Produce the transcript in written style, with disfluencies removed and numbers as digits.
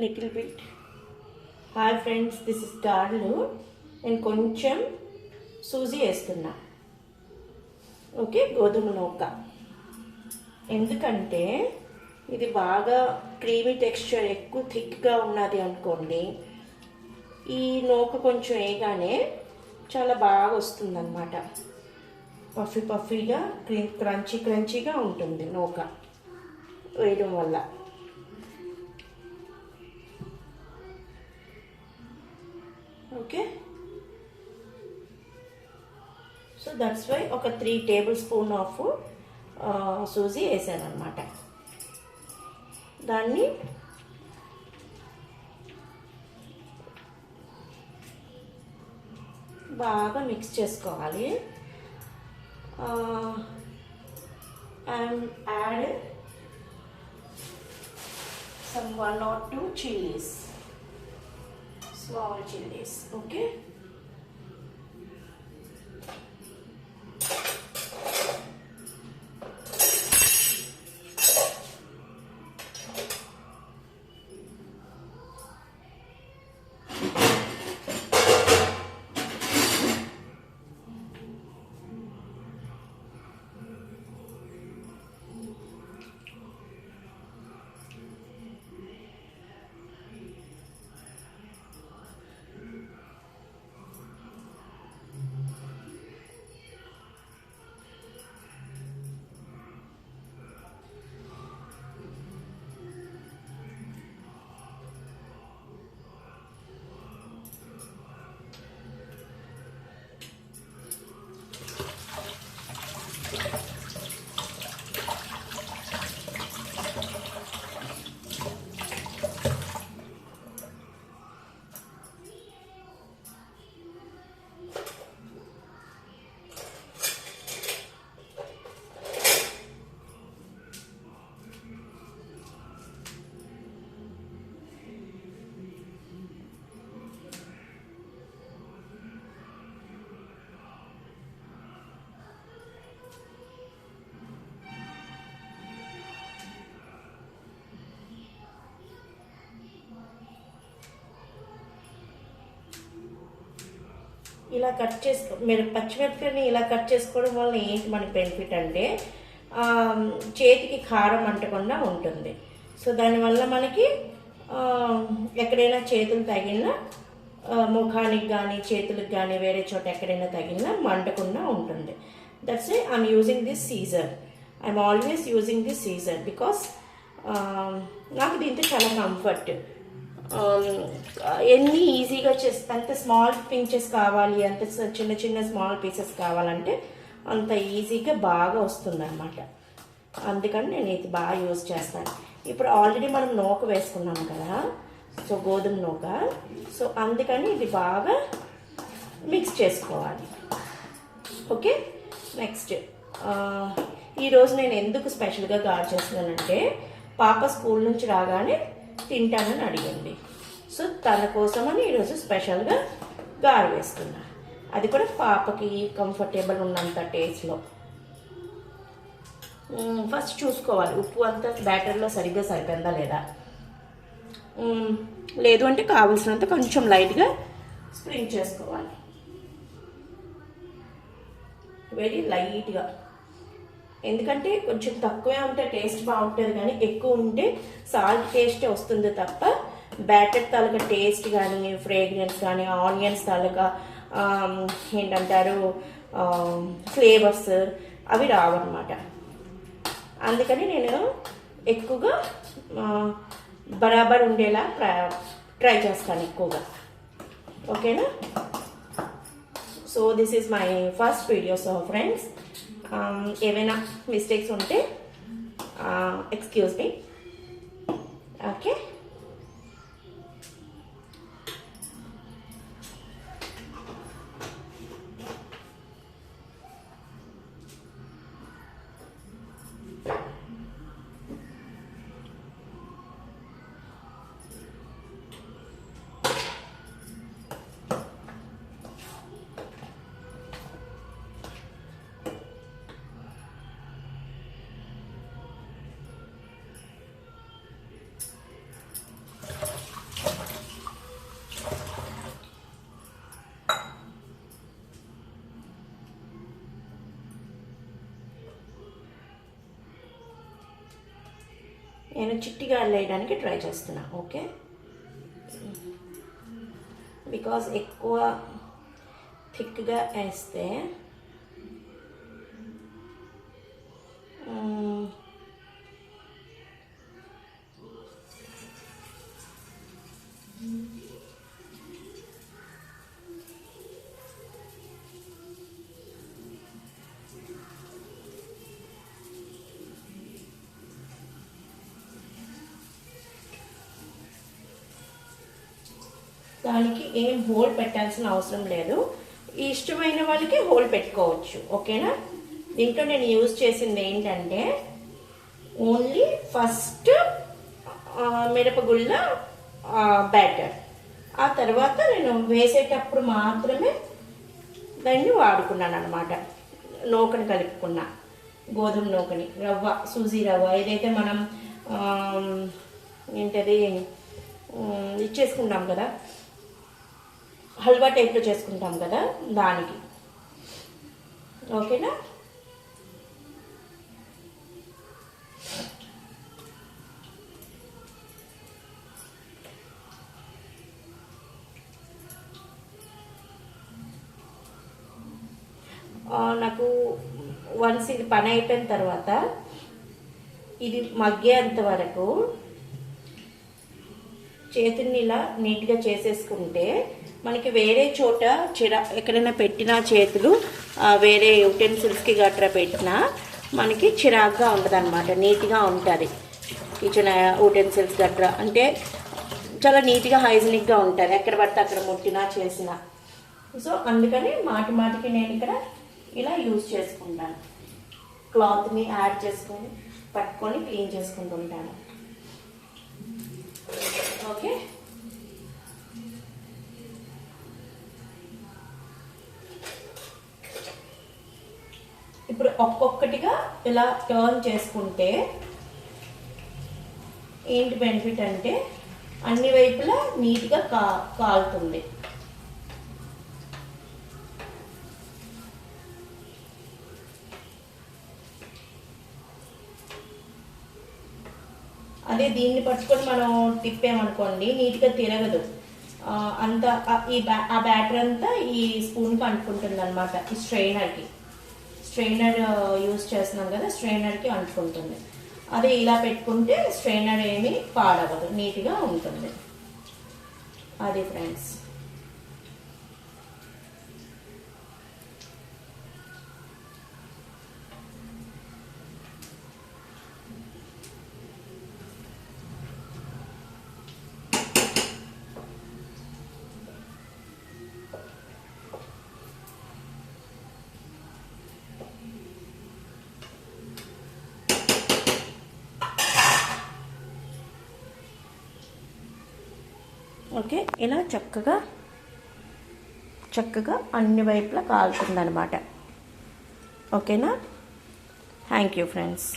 Little bit. Hi friends, this is డార్లు. నేను కొంచెం సూజీ వేస్తున్నా. ఓకే, గోధుమ నూక. ఎందుకంటే ఇది బాగా క్రీమీ టెక్స్చర్, ఎక్కువ థిక్గా ఉన్నది అనుకోండి, ఈ నూక కొంచెం వేయగానే చాలా బాగా వస్తుందన్నమాట. పఫీ పఫీగా క్రంచీ క్రంచీగా ఉంటుంది నూక వేయడం వల్ల. ఓకే, సో దట్స్ వై ఒక 3 టేబుల్ స్పూన్ ఆఫ్ సూజీ వేసాను అనమాట. దాన్ని బాగా మిక్స్ చేసుకోవాలి. and add some 1 or 2 chilies, small chilies. Okay, ఇలా కట్ చేసుకో. మీరు పచ్చిమిరపకాయని ఇలా కట్ చేసుకోవడం వల్ల ఏంటి మనకి బెనిఫిట్ అంటే చేతికి కారం అంటకుండా ఉంటుంది. సో దానివల్ల మనకి ఎక్కడైనా చేతులు తగిలినా, ముఖానికి కానీ చేతులకు కానీ వేరే చోట ఎక్కడైనా తగిలినా మంటకుండా ఉంటుంది. That's why I'm using this scissor. I'm always using this scissor because నాకు దీంతో చాలా కంఫర్ట్. ఎన్ని ఈజీగా అంత స్మాల్ పించెస్ కావాలి, అంత చిన్న చిన్న స్మాల్ పీసెస్ కావాలంటే అంత ఈజీగా బాగా వస్తుంది అనమాట. అందుకని నేను ఇది బాగా యూజ్ చేస్తాను. ఇప్పుడు ఆల్రెడీ మనం నూక వేసుకున్నాం కదా, సో గోధుమ నూక. సో అందుకని ఇది బాగా మిక్స్ చేసుకోవాలి. ఓకే, నెక్స్ట్ ఈరోజు నేను ఎందుకు స్పెషల్గా గార్డ్ చేస్తున్నానంటే, పాప స్కూల్ నుంచి రాగానే తింటానని అడిగింది. సో తన కోసమని ఈరోజు స్పెషల్గా గారె వేస్తున్నా. అది కూడా పాపకి కంఫర్టబుల్ ఉన్నంత టేస్ట్లో. ఫస్ట్ చూసుకోవాలి ఉప్పు అంతా బ్యాటర్లో సరిగ్గా సరిపోయిందా లేదా. లేదు అంటే కావాల్సినంత కొంచెం లైట్గా స్ప్రింక్ చేసుకోవాలి, వెరీ లైట్గా. ఎందుకంటే కొంచెం తక్కువే ఉంటే టేస్ట్ బాగుంటుంది, కానీ ఎక్కువ ఉంటే సాల్ట్ టేస్టే వస్తుంది తప్ప బ్యాటర్ తాలూకా టేస్ట్ కానీ, ఫ్రేగ్రెన్స్ కానీ, ఆనియన్స్ తాలూకా ఏంటంటారు ఫ్లేవర్స్ అవి రావన్నమాట. అందుకని నేను ఎక్కువగా బరాబర్ ఉండేలా ట్రై చేస్తాను ఎక్కువగా. ఓకేనా? So this is my first video. So friends, ఏమైనా మిస్టేక్స్ ఉంటే ఎక్స్క్యూజ్ మీ. ఓకే, నేను చిట్టిగా వేయడానికి ట్రై చేస్తున్నా. ఓకే, బికాజ్ ఎక్కువ థిక్గా వేస్తే దానికి ఏం హోల్ పెట్టాల్సిన అవసరం లేదు. ఇష్టమైన వాళ్ళకి హోల్ పెట్టుకోవచ్చు. ఓకేనా, దీంట్లో నేను యూజ్ చేసింది ఏంటంటే ఓన్లీ ఫస్ట్ మిరపగుళ్ళ బ్యాటర్. ఆ తర్వాత నేను వేసేటప్పుడు మాత్రమే దాన్ని వాడుకున్నాను అనమాట. నూకని కలుపుకున్నా, గోధుమ నూకని, రవ్వ, సూజీ రవ్వ, ఏదైతే మనం ఏంటది ఇచ్చేసుకుంటాం కదా, హల్వా టైప్లో చేసుకుంటాం కదా, దానికి. ఓకేనా, నాకు వన్స్ ఇది పని అయిపోయిన తర్వాత ఇది మగ్గేంత వరకు చేతిని ఇలా నీట్గా చేసేసుకుంటే మనకి వేరే చోట ఎక్కడైనా పెట్టినా చేతులు వేరే యుటెన్సిల్స్కి గట్రా పెట్టినా మనకి చిరాగ్గా ఉండదు అనమాట, నీట్గా ఉంటుంది. కిచెన్ యుటెన్సిల్స్ గట్రా అంటే చాలా నీట్గా హైజీనిక్గా ఉంటుంది, ఎక్కడ పడితే అక్కడ ముట్టినా చేసినా. సో అందుకని మాటికి నేను ఇక్కడ ఇలా యూజ్ చేసుకుంటాను. క్లాత్ని యాడ్ చేసుకొని పట్టుకొని క్లీన్ చేసుకుంటుంటాను. ఓకే, ఇప్పుడు ఒక్కొక్కటిగా ఇలా టర్న్ చేసుకుంటే ఏంటి బెనిఫిట్ అంటే అన్ని వైపులా నీట్గా కాలుతుంది. అదే దీన్ని పట్టుకొని మనం తిప్పామనుకోండి నీట్గా తిరగదు. అంత ఆ బ్యాటర్ అంతా ఈ స్పూన్కి అంటుకుంటుంది అనమాట. ఈ స్ట్రైనర్ యూజ్ చేస్తున్నాం కదా, స్ట్రైనర్కి అంటుకుంటుంది. అదే ఇలా పెట్టుకుంటే స్ట్రైనర్ ఏమీ పాడవదు, నీట్గా ఉంటుంది. అది ఫ్రెండ్స్. ఓకే, ఇలా చక్కగా అన్ని వైపులా కాలుతుందన్నమాట. ఓకేనా, థ్యాంక్ యూ ఫ్రెండ్స్.